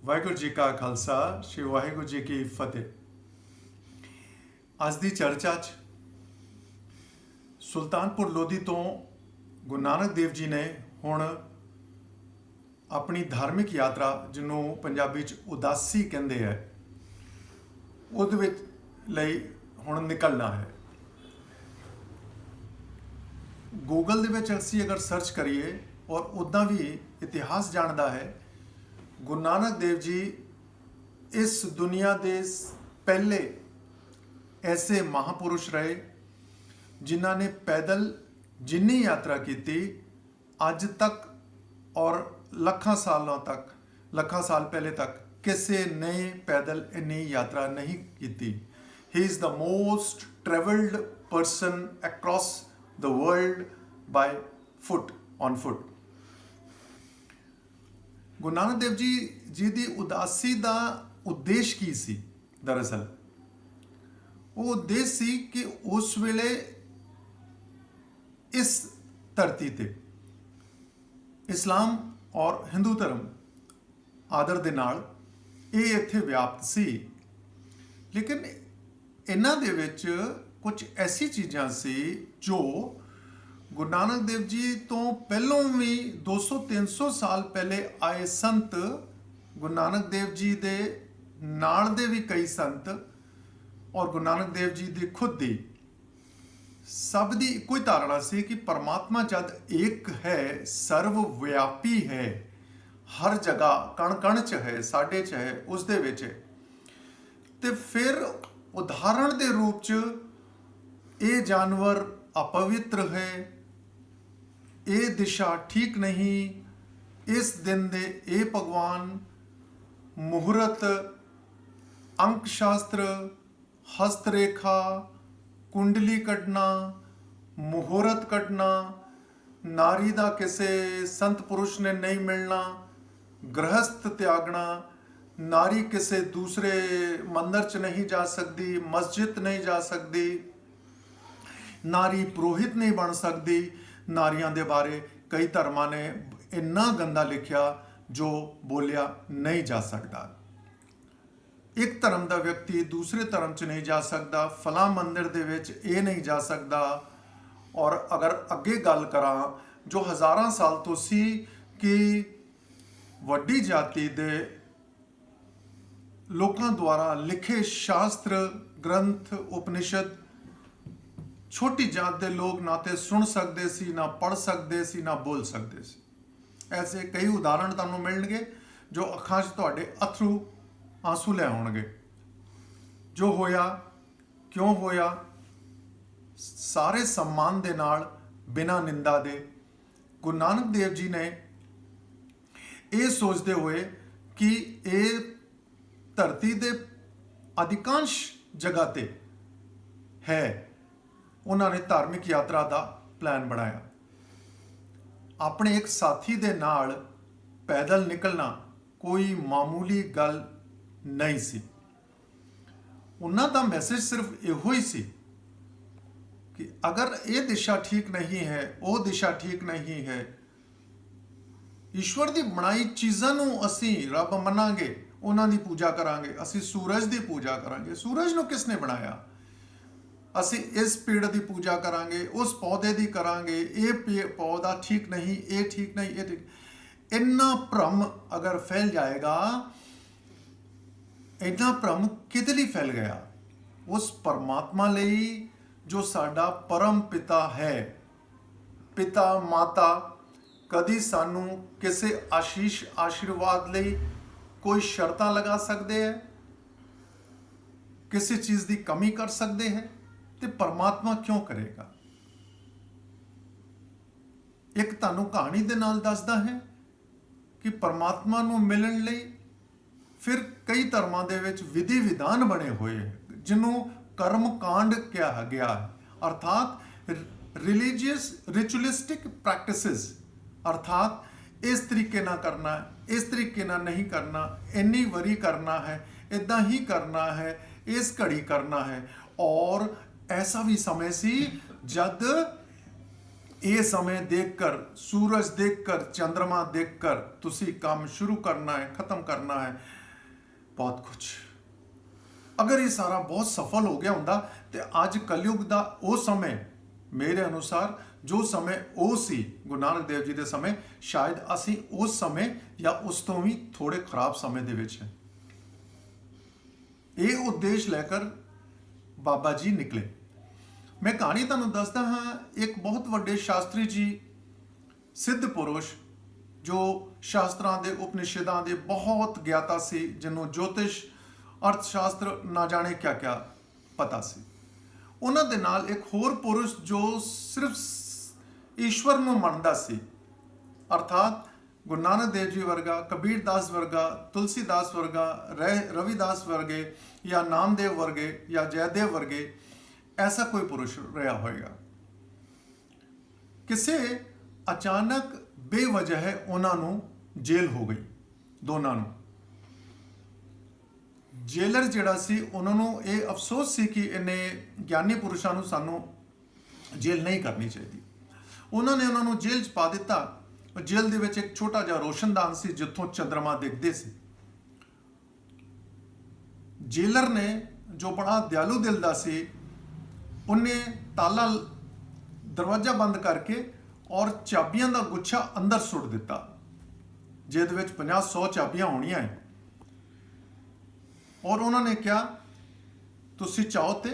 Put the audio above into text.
ਵਾਹਿਗੁਰੂ ਜੀ ਕਾ ਖਾਲਸਾ ਸ਼੍ਰੀ ਵਾਹਿਗੁਰੂ ਜੀ ਕੀ ਫਤਿਹ। ਅੱਜ ਦੀ ਚਰਚਾ 'ਚ ਸੁਲਤਾਨਪੁਰ ਲੋਧੀ ਤੋਂ ਗੁਰੂ ਨਾਨਕ ਦੇਵ ਜੀ ਨੇ ਹੁਣ ਆਪਣੀ ਧਾਰਮਿਕ ਯਾਤਰਾ, ਜਿਹਨੂੰ ਪੰਜਾਬੀ 'ਚ ਉਦਾਸੀ ਕਹਿੰਦੇ ਹੈ, ਉਹਦੇ ਵਿੱਚ ਲਈ ਹੁਣ ਨਿਕਲਣਾ ਹੈ। ਗੂਗਲ ਦੇ ਵਿੱਚ ਅਸੀਂ ਅਗਰ ਸਰਚ ਕਰੀਏ ਔਰ ਉੱਦਾਂ ਵੀ ਇਤਿਹਾਸ ਜਾਣਦਾ ਹੈ, ਗੁਰੂ ਨਾਨਕ ਦੇਵ ਜੀ ਇਸ ਦੁਨੀਆ ਦੇ ਪਹਿਲੇ ਐਸੇ ਮਹਾਪੁਰਸ਼ ਰਹੇ ਜਿਨ੍ਹਾਂ ਨੇ ਪੈਦਲ ਜਿੰਨੀ ਯਾਤਰਾ ਕੀਤੀ ਅੱਜ ਤੱਕ ਔਰ ਲੱਖਾਂ ਸਾਲ ਪਹਿਲੇ ਤੱਕ ਕਿਸੇ ਨੇ ਪੈਦਲ ਇੰਨੀ ਯਾਤਰਾ ਨਹੀਂ ਕੀਤੀ। He is the most travelled person across the world by foot on foot. Guru Nanak Dev ji ਦੀ ਉਦਾਸੀ ਦਾ ਉਦੇਸ਼ ਕੀ ਸੀ? ਦਰਅਸਲ ਉਹ ਉਦੇਸ਼ ਸੀ ਕਿ ਉਸ ਵੇਲੇ ਇਸ ਧਰਤੀ ਤੇ ਇਸਲਾਮ ਔਰ ਹਿੰਦੂ ਧਰਮ ਆਦਰ ਦੇ ਨਾਲ ਇਹ ਇੱਥੇ ਵਿਆਪਤ ਸੀ, ਲੇਕਿਨ ਇਹਨਾਂ ਦੇ ਵਿੱਚ ਕੁਝ ਐਸੀ ਚੀਜ਼ਾਂ ਸੀ ਜੋ ਗੁਰੂ ਨਾਨਕ ਦੇਵ ਜੀ ਤੋਂ ਪਹਿਲੋਂ ਵੀ 200-300 ਸਾਲ ਪਹਿਲੇ ਆਏ ਸੰਤ, ਗੁਰੂ ਨਾਨਕ ਦੇਵ ਜੀ ਦੇ ਨਾਲ ਦੇ ਵੀ ਕਈ ਸੰਤ ਔਰ ਗੁਰੂ ਨਾਨਕ ਦੇਵ ਜੀ ਦੀ ਖੁਦ ਦੀ ਸਭ ਦੀ ਇੱਕੋ ਹੀ ਧਾਰਨਾ ਸੀ ਕਿ ਪਰਮਾਤਮਾ ਜਦ ਇੱਕ ਹੈ, ਸਰਵ ਵਿਆਪੀ ਹੈ, ਹਰ ਜਗ੍ਹਾ ਕਣ-ਕਣ 'ਚ ਹੈ, ਸਾਡੇ 'ਚ ਹੈ, ਉਸ ਦੇ ਵਿੱਚ ਹੈ, ਤੇ ਫਿਰ ਉਦਾਹਰਣ ਦੇ ਰੂਪ 'ਚ ਇਹ ਜਾਨਵਰ ਅਪਵਿੱਤਰ ਹੈ, ਇਹ ਦਿਸ਼ਾ ਠੀਕ ਨਹੀਂ, ਇਸ ਦਿਨ ਦੇ ਇਹ ਭਗਵਾਨ ਮੁਹੂਰਤ, ਅੰਕ ਸ਼ਾਸਤਰ, ਹਸਤ ਰੇਖਾ, ਕੁੰਡਲੀ ਕੱਢਣਾ, ਮੁਹੂਰਤ ਕੱਢਣਾ, ਨਾਰੀ ਦਾ ਕਿਸੇ ਸੰਤ ਪੁਰਸ਼ ਨੇ ਨਹੀਂ ਮਿਲਣਾ, ਗ੍ਰਹਸਥ ਤਿਆਗਣਾ, ਨਾਰੀ ਕਿਸੇ ਦੂਸਰੇ ਮੰਦਰ 'ਚ ਨਹੀਂ ਜਾ ਸਕਦੀ, ਮਸਜਿਦ ਨਹੀਂ ਜਾ ਸਕਦੀ, ਨਾਰੀ ਪੁਰੋਹਿਤ ਨਹੀਂ ਬਣ ਸਕਦੀ। ਨਾਰੀਆਂ ਦੇ ਬਾਰੇ ਕਈ ਧਰਮਾਂ ਨੇ ਇੰਨਾ ਗੰਦਾ ਲਿਖਿਆ ਜੋ ਬੋਲਿਆ ਨਹੀਂ ਜਾ ਸਕਦਾ। ਇੱਕ ਧਰਮ ਦਾ ਵਿਅਕਤੀ ਦੂਸਰੇ ਧਰਮ 'ਚ ਨਹੀਂ ਜਾ ਸਕਦਾ, ਫਲਾਂ ਮੰਦਿਰ ਦੇ ਵਿੱਚ ਇਹ ਨਹੀਂ ਜਾ ਸਕਦਾ। ਔਰ ਅਗਰ ਅੱਗੇ ਗੱਲ ਕਰਾਂ ਜੋ ਹਜ਼ਾਰਾਂ ਸਾਲ ਤੋਂ ਸੀ ਕਿ ਵੱਡੀ ਜਾਤੀ ਦੇ ਲੋਕਾਂ ਦੁਆਰਾ ਲਿਖੇ ਸ਼ਾਸਤਰ, ਗ੍ਰੰਥ, ਉਪਨਿਸ਼ਦ ਛੋਟੀ ਜਾਤ ਦੇ ਲੋਕ ਨਾ ਤੇ ਸੁਣ ਸਕਦੇ ਸੀ, ਨਾ ਪੜ੍ਹ ਸਕਦੇ ਸੀ, ਨਾ ਬੋਲ ਸਕਦੇ ਸੀ। ਐਸੇ ਕਈ ਉਦਾਹਰਣ ਤੁਹਾਨੂੰ ਮਿਲਣਗੇ ਜੋ ਅੱਖਾਂ 'ਚ ਤੁਹਾਡੇ ਅਥਰੂ ਆਂਸੂ ਲੈ ਆਉਣਗੇ। ਜੋ ਹੋਇਆ, ਕਿਉਂ ਹੋਇਆ, ਸਾਰੇ ਸਨਮਾਨ ਦੇ ਨਾਲ, ਬਿਨਾਂ ਨਿੰਦਾ ਦੇ। ਗੁਰੂ ਨਾਨਕ ਦੇਵ ਜੀ ਨੇ ਇਹ ਸੋਚਦੇ ਹੋਏ ਕਿ ਇਹ ਧਰਤੀ ਦੇ ਅਧਿਕਾਂਸ਼ ਜਗ੍ਹਾ ਤੇ ਹੈ, ਉਹਨਾਂ ਨੇ ਧਾਰਮਿਕ ਯਾਤਰਾ ਦਾ ਪਲਾਨ ਬਣਾਇਆ। ਆਪਣੇ ਇੱਕ ਸਾਥੀ ਦੇ ਨਾਲ ਪੈਦਲ ਨਿਕਲਣਾ ਕੋਈ ਮਾਮੂਲੀ ਗੱਲ ਨਹੀਂ ਸੀ। ਉਹਨਾਂ ਦਾ ਮੈਸੇਜ ਸਿਰਫ ਇਹੋ ਹੀ ਸੀ ਕਿ ਅਗਰ ਇਹ ਦਿਸ਼ਾ ਠੀਕ ਨਹੀਂ ਹੈ, ਉਹ ਦਿਸ਼ਾ ਠੀਕ ਨਹੀਂ ਹੈ, ਈਸ਼ਵਰ ਦੀ ਬਣਾਈ ਚੀਜ਼ਾਂ ਨੂੰ ਅਸੀਂ ਰੱਬ ਮੰਨਾਂਗੇ, ਉਹਨਾਂ ਦੀ ਪੂਜਾ ਕਰਾਂਗੇ, ਅਸੀਂ ਸੂਰਜ ਦੀ ਪੂਜਾ ਕਰਾਂਗੇ। ਸੂਰਜ ਨੂੰ ਕਿਸ ਨੇ ਬਣਾਇਆ? ਅਸੀਂ ਇਸ ਪੇੜ ਦੀ ਪੂਜਾ ਕਰਾਂਗੇ, ਉਸ ਪੌਦੇ ਦੀ ਕਰਾਂਗੇ, ਇਹ ਪੌਦਾ ਠੀਕ ਨਹੀਂ, ਇਹ ਠੀਕ ਨਹੀਂ, ਇਹ ਠੀਕ। ਇੰਨਾ ਭਰਮ ਅਗਰ ਫੈਲ ਜਾਏਗਾ, ਇੰਨਾ ਭਰਮ ਕਿਹਦੇ ਲਈ ਫੈਲ ਗਿਆ? ਉਸ ਪਰਮਾਤਮਾ ਲਈ ਜੋ ਸਾਡਾ ਪਰਮ ਪਿਤਾ ਹੈ। ਪਿਤਾ ਮਾਤਾ ਕਦੀ ਸਾਨੂੰ ਕਿਸੇ ਆਸ਼ੀਰਵਾਦ ਲਈ ਕੋਈ ਸ਼ਰਤਾਂ ਲਗਾ ਸਕਦੇ ਹੈ, ਕਿਸੇ ਚੀਜ਼ ਦੀ ਕਮੀ ਕਰ ਸਕਦੇ ਹੈ, ਤੇ ਪਰਮਾਤਮਾ ਕਿਉਂ ਕਰੇਗਾ? ਇੱਕ ਤੁਹਾਨੂੰ ਕਹਾਣੀ ਦੇ ਨਾਲ ਦੱਸਦਾ ਹੈ ਕਿ ਪਰਮਾਤਮਾ ਨੂੰ ਮਿਲਣ ਲਈ ਫਿਰ ਕਈ ਧਰਮਾਂ ਦੇ ਵਿੱਚ ਵਿਧੀ ਵਿਧਾਨ ਬਣੇ ਹੋਏ ਹੈ, ਜਿਹਨੂੰ ਕਰਮ ਕਾਂਡ ਕਿਹਾ ਗਿਆ ਹੈ, ਅਰਥਾਤ ਰਿਚੁਅਲਿਸਟਿਕ ਪ੍ਰੈਕਟਿਸਿਸ, ਅਰਥਾਤ ਇਸ ਤਰੀਕੇ ਨਾਲ ਕਰਨਾ, ਇਸ ਤਰੀਕੇ ਨਾਲ ਨਹੀਂ ਕਰਨਾ, ਇੰਨੀ ਵਾਰੀ ਕਰਨਾ ਹੈ, ਇੱਦਾਂ ਹੀ ਕਰਨਾ ਹੈ, ਇਸ ਘੜੀ ਕਰਨਾ ਹੈ। ਔਰ ਐਸਾ ਵੀ ਸਮੇਂ ਸੀ ਜਦ ये समय देखकर, सूरज देखकर, चंद्रमा देखकर तुसी काम शुरू करना है, खत्म करना है, बहुत कुछ। अगर ये सारा बहुत सफल हो गया होंदा तो अज कलयुग का वो समय, मेरे अनुसार जो समय वो सी गुरु नानक देव जी के समय, शायद असी उस समय या उस तो भी थोड़े खराब समय दे विच है। ये उद्देश्य लेकर बाबा जी निकले। मैं कहानी तुहानूं दसदा हाँ। एक बहुत वड्डे शास्त्री जी, सिद्ध पुरुष, जो शास्त्रां दे उपनिषदां दे बहुत ज्ञाता सी, जिन्हों ज्योतिष, अर्थशास्त्र ना जाने क्या क्या पता सी। उन्हां दे नाल एक होर पुरुष जो सिर्फ ईश्वर नूं मनदा सी, अर्थात गुरु नानक देव जी वर्गा, कबीर दास वर्गा, तुलसीदास वर्गा, रविदास वर्गे या नामदेव वर्गे या जयदेव वर्गे, ऐसा कोई पुरुष रहा होएगा। किसे अचानक बेवजह उन्होंने जेल हो गई, दोनों नूं। जेलर जिहड़ा सी उन्होंने ये अफसोस सी कि इन्हें ज्ञानी पुरुषों नूं सानू जेल नहीं करनी चाहिए। उन्होंने उन्होंने जेल च पा दिता। जेल दे विच एक छोटा जिहा रोशनदान सी जिथों चंद्रमा दिखते सी। जेलर ने, जो बड़ा दयालु दिल दा सी, उन्हें ताला, दरवाजा बंद करके और चाबियां का गुच्छा अंदर सुट दिता, जिहदे विच 50-100 चाबियां होणियां है। और उन्होंने कहा तुसी चाहो तो